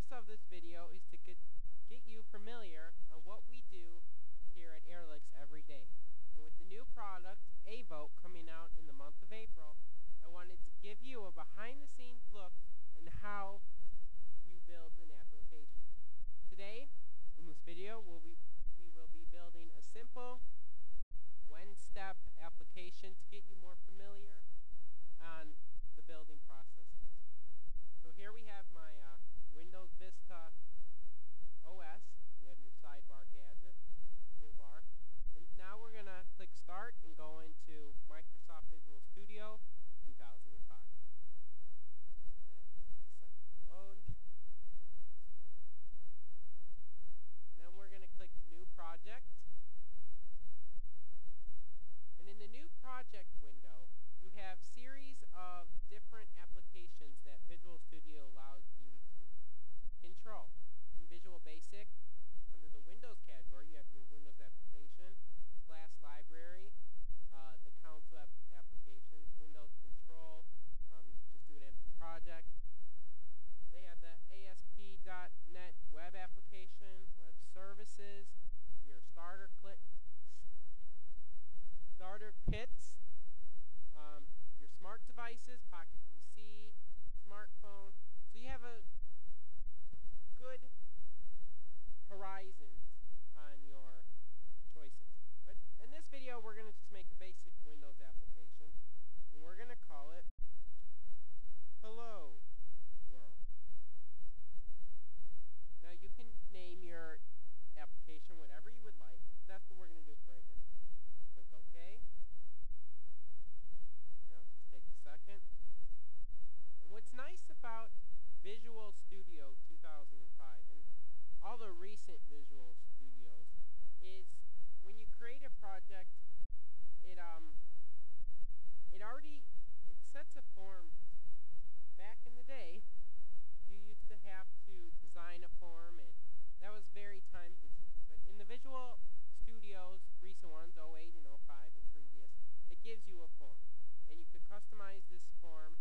purpose of this video is to get you familiar on what we do here at Airlex every day. And with the new product, aVote, coming out in the month of April, I wanted to give you a behind-the-scenes look in how you build an application. Today, in this video, we will be building a simple one-step application to get you more familiar on the building processes. So here we have my Windows Vista OS. You have your sidebar gadget, toolbar. And now we're going to click Start and go into Microsoft Visual Studio 2005. Load. Then we're going to click New Project. And in the New Project window, you have series of different applications that Visual Studio allows you to control. In Visual Basic, under the Windows category, you have your Windows application, class library, the console applications, Windows control, just do an empty project. They have the ASP.NET web application, web services, your starter kits, your smart devices, Pocket PC, smartphone. So you have a good horizon on your choices. But in this video, we're going to just make a basic Windows application, and we're going to call it Hello World. Now you can name your application whatever you would like. That's what we're going to do for right now. Click OK. Now just take a second. And what's nice about Visual Studio 2005 and all the recent Visual Studios is when you create a project, it sets a form. Back in the day, you used to have to design a form, and that was very time consuming. But in the Visual Studios, recent ones, 08 and 05 and previous, it gives you a form. And you could customize this form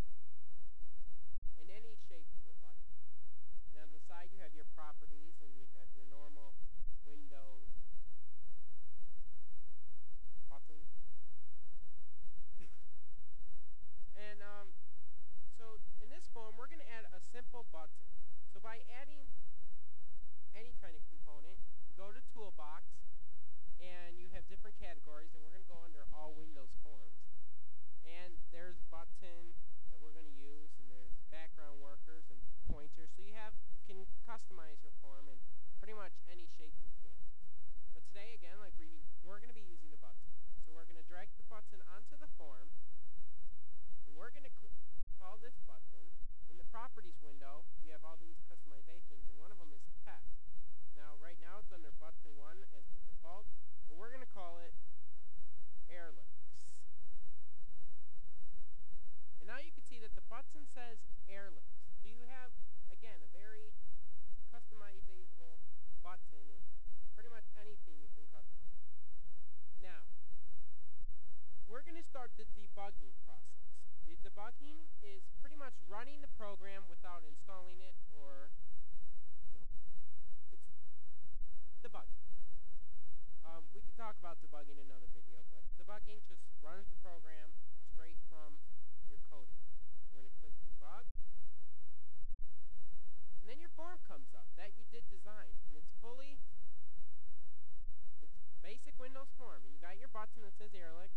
in any shape you would like. And on the side you have your properties, and you have your normal Windows buttons. And so in this form, we're going to add a simple button. So by adding any kind of component, go to Toolbox, and you have different categories, and we're going to go under All Windows Forms. And there's button that we're going to use, and there's background workers and pointers. So you can customize your form in pretty much any shape you can. But today, again, like we're going to be using a button. So we're going to drag the button onto the form, and we're going to call this button. In the Properties window, you have all these customizations, and one of them is text. Now, right now, it's under button 1 as the default, but we're going to call it Airlex. And now you can see that the button says Airlex. So you have, again, a very customizable button, and pretty much anything you can customize. Now, we're going to start the debugging process. The debugging is pretty much running the program without installing it, or it's debugging. We could talk about debugging in another video, but debugging just runs the program straight from your coding. We're going to click debug, and then your form comes up that you did design, and it's basic Windows form, and you got your button that says Airlex.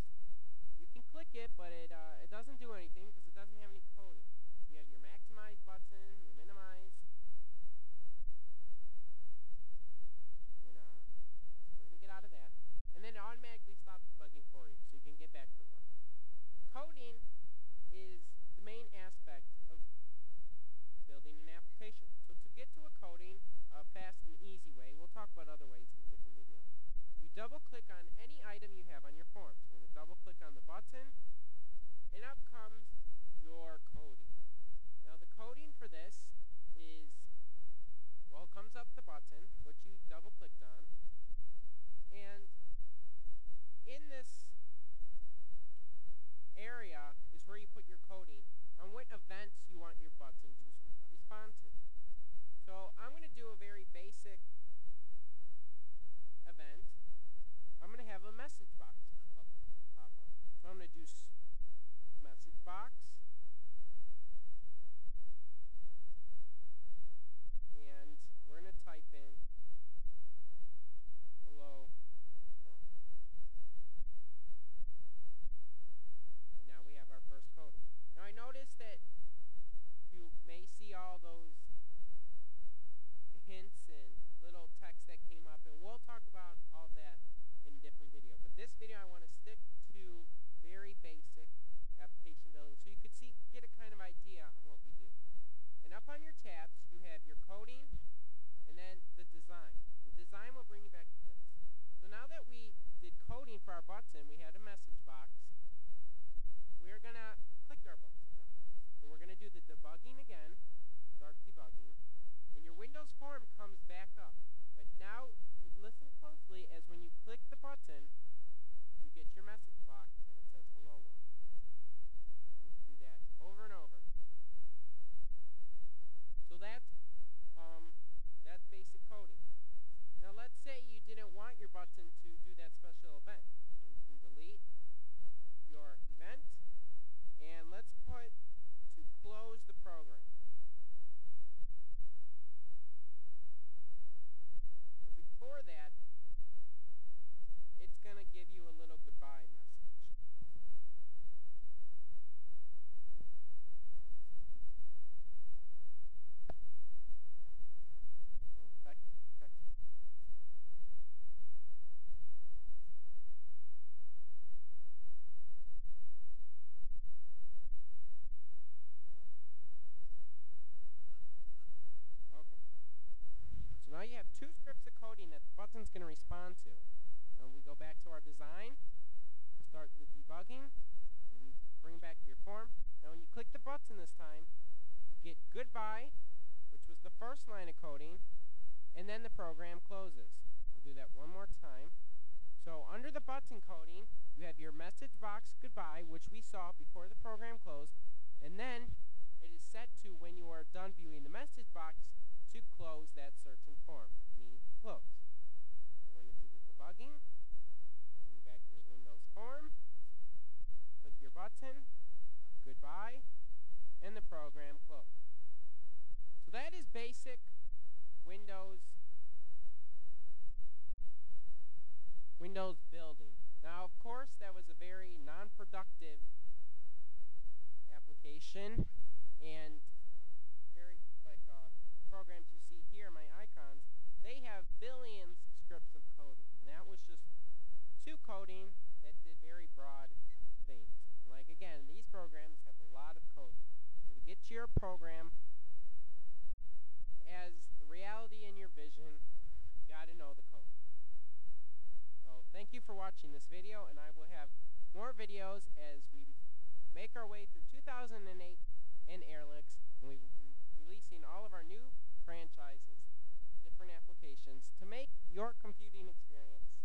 You can click it, but it doesn't do anything because it doesn't have any coding. You have your maximize button, your minimize, and we're going to get out of that. And then it automatically stops debugging for you, so you can get back to work. Coding is the main aspect of building an application. So to get to a coding fast and easy way, we'll talk about other ways in a different video. You double-click on any item you have on your form. So we're going to double-click on the button, and up comes your coding. Now the coding for this is, well, it comes up the button, which you double-clicked on, and in this area is where you put your coding on what events you want your button to respond to. So So I'm going to do a very basic event. I'm going to have a message box pop up. So I'm going to do message box. And we're going to type in hello. And now we have our first coding. Now I noticed that you may see all those hints and little text that came up, and we'll talk about all that in a different video. But this video I want to stick to very basic application building so you could get a kind of idea on what we do. And up on your tabs you have your coding and then the design. The design will bring you back to this. So now that we did coding for our button, we had a message box, we're going to click our button now. So we're going to do the debugging again, start debugging, and your Windows form comes back up. But now, listen closely, as when you click the button, you get your message box and it says hello world. You do that over and over. So that's basic coding. Now let's say you didn't want your button to do that special event. You can delete your event, and let's put to close the program. But before that, it's going to give you a little goodbye message. So now you have two scripts of coding that the button's going to respond to. And we go back to our design, start the debugging, and we bring back your form. Now when you click the button this time, you get goodbye, which was the first line of coding, and then the program closes. I'll do that one more time. So under the button coding, you have your message box goodbye, which we saw before the program closed, and then it is set to when you are done viewing the message box to close that certain form, meaning close. We're going to do the debugging, bring back your Windows form, click your button, goodbye, and the program closed. So that is basic Windows building. Now of course that was a very non-productive application, and very programs you see here, my icons, they have billions of scripts of coding. And that was just two coding that did very broad things. Like again, these programs have a lot of code. So to get your program as reality in your vision, you got to know the code. So thank you for watching this video, and I will have more videos as we make our way through 2008 and Airlex, and we will be releasing all of our new franchises, different applications, to make your computing experience